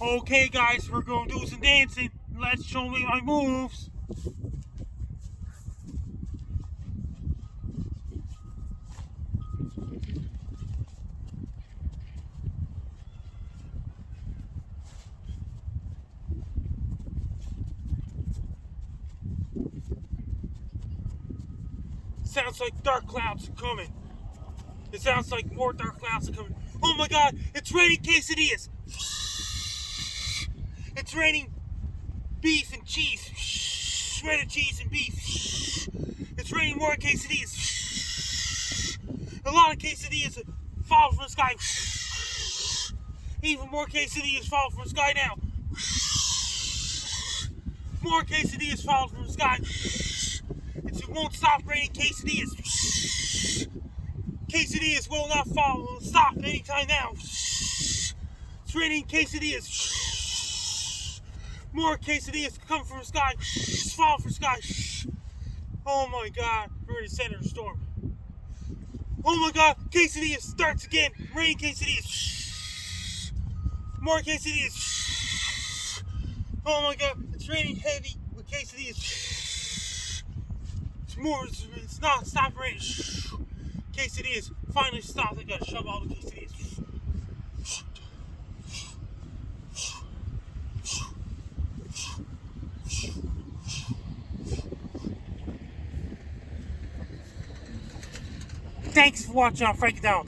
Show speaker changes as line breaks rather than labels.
Okay, guys, we're gonna do some dancing. Let's show me my moves. Sounds like dark clouds are coming. It sounds like more dark clouds are coming. Oh my god, it's raining quesadillas. It's raining beef and cheese. Shredded cheese and beef. It's raining more quesadillas. A lot of quesadillas fall from the sky. Even more quesadillas fall from the sky now. More quesadillas fall from the sky. It won't stop raining quesadillas. Quesadillas will not stop anytime now. It's raining quesadillas. More quesadillas come from the sky. Fall from the sky. Oh my god, we're in the center of the storm. Oh my god, quesadillas starts again. Raining quesadillas. More quesadillas. Oh my god, it's raining heavy with quesadillas. It's not stopping raining. Quesadillas finally stopped. I gotta shove all the quesadillas. Thanks for watching. I'll break it down.